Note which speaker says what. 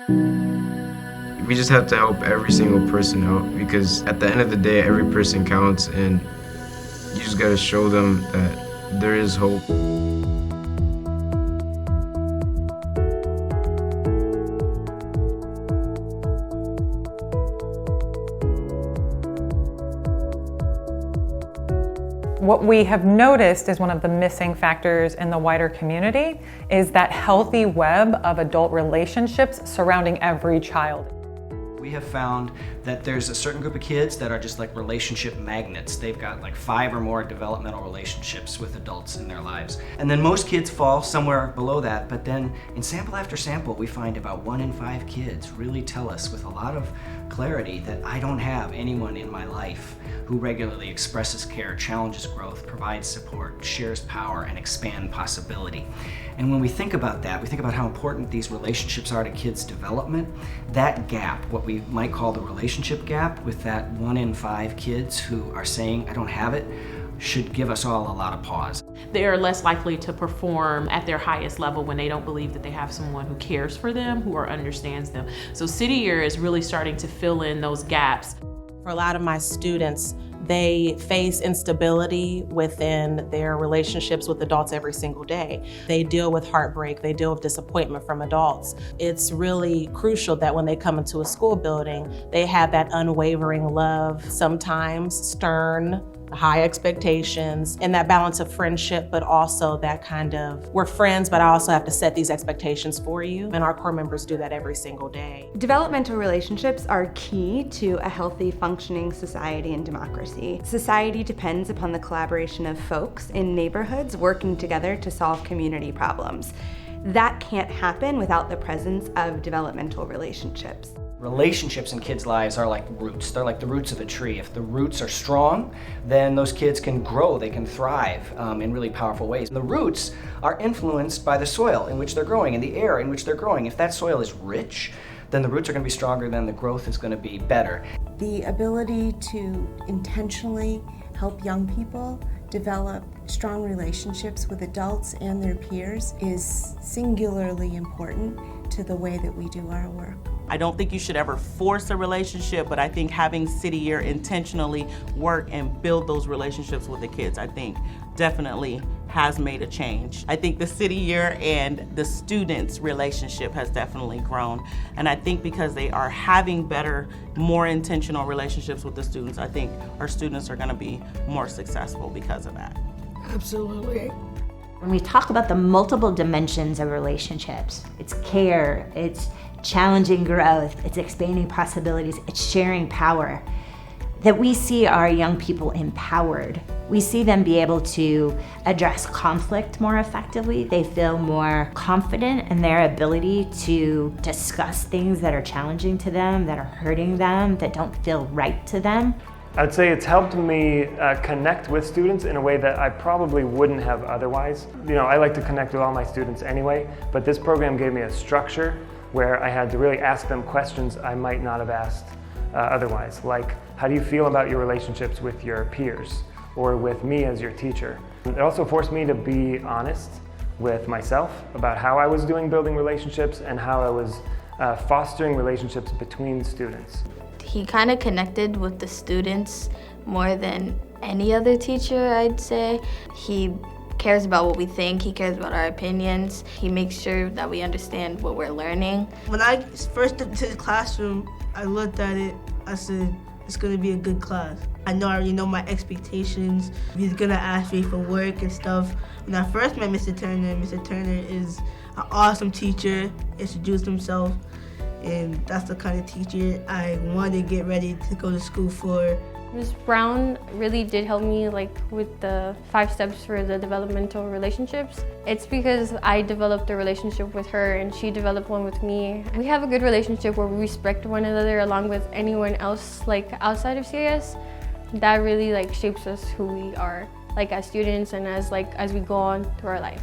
Speaker 1: We just have to help every single person out because at the end of the day, every person counts, and you just gotta show them that there is hope.
Speaker 2: What we have noticed is one of the missing factors in the wider community is that healthy web of adult relationships surrounding every child.
Speaker 3: We have found that there's a certain group of kids that are just like relationship magnets. They've got like 5 or more developmental relationships with adults in their lives. And then most kids fall somewhere below that, but then in sample after sample, we find about 1 in 5 kids really tell us with a lot of clarity that I don't have anyone in my life who regularly expresses care, challenges growth, provides support, shares power, and expand possibility. And when we think about that, we think about how important these relationships are to kids' development. That gap, what we might call the relationship gap with that 1 in 5 kids who are saying, I don't have it, should give us all a lot of pause.
Speaker 4: They are less likely to perform at their highest level when they don't believe that they have someone who cares for them, who understands them. So City Year is really starting to fill in those gaps.
Speaker 5: For a lot of my students, they face instability within their relationships with adults every single day. They deal with heartbreak, they deal with disappointment from adults. It's really crucial that when they come into a school building, they have that unwavering love, sometimes stern, high expectations, and that balance of friendship, but also that kind of, we're friends, but I also have to set these expectations for you. And our core members do that every single day.
Speaker 6: Developmental relationships are key to a healthy, functioning society and democracy. Society depends upon the collaboration of folks in neighborhoods working together to solve community problems. That can't happen without the presence of developmental relationships.
Speaker 3: Relationships in kids' lives are like roots. They're like the roots of a tree. If the roots are strong, then those kids can grow, they can thrive in really powerful ways. And the roots are influenced by the soil in which they're growing and the air in which they're growing. If that soil is rich, then the roots are going to be stronger, then the growth is going to be better.
Speaker 7: The ability to intentionally help young people develop strong relationships with adults and their peers is singularly important to the way that we do our work.
Speaker 5: I don't think you should ever force a relationship, but I think having City Year intentionally work and build those relationships with the kids, I think definitely has made a change. I think the City Year and the students' relationship has definitely grown. And I think because they are having better, more intentional relationships with the students, I think our students are gonna be more successful because of that.
Speaker 8: Absolutely.
Speaker 9: When we talk about the multiple dimensions of relationships, it's care, it's challenging growth, it's expanding possibilities, it's sharing power, that we see our young people empowered. We see them be able to address conflict more effectively. They feel more confident in their ability to discuss things that are challenging to them, that are hurting them, that don't feel right to them.
Speaker 10: I'd say it's helped me connect with students in a way that I probably wouldn't have otherwise. You know, I like to connect with all my students anyway, but this program gave me a structure where I had to really ask them questions I might not have asked otherwise, like, how do you feel about your relationships with your peers or with me as your teacher? It also forced me to be honest with myself about how I was doing building relationships and how I was fostering relationships between students.
Speaker 11: He kind of connected with the students more than any other teacher, I'd say. He cares about what we think, he cares about our opinions. He makes sure that we understand what we're learning.
Speaker 8: When I first entered the classroom, I looked at it, I said, it's gonna be a good class. I already know my expectations. He's gonna ask me for work and stuff. When I first met Mr. Turner is an awesome teacher, introduced himself, and that's the kind of teacher I want to get ready to go to school for.
Speaker 12: Ms. Brown really did help me with the 5 steps for the developmental relationships. It's because I developed a relationship with her and she developed one with me. We have a good relationship where we respect one another along with anyone else outside of CIS. That really shapes us who we are as students and as we go on through our life.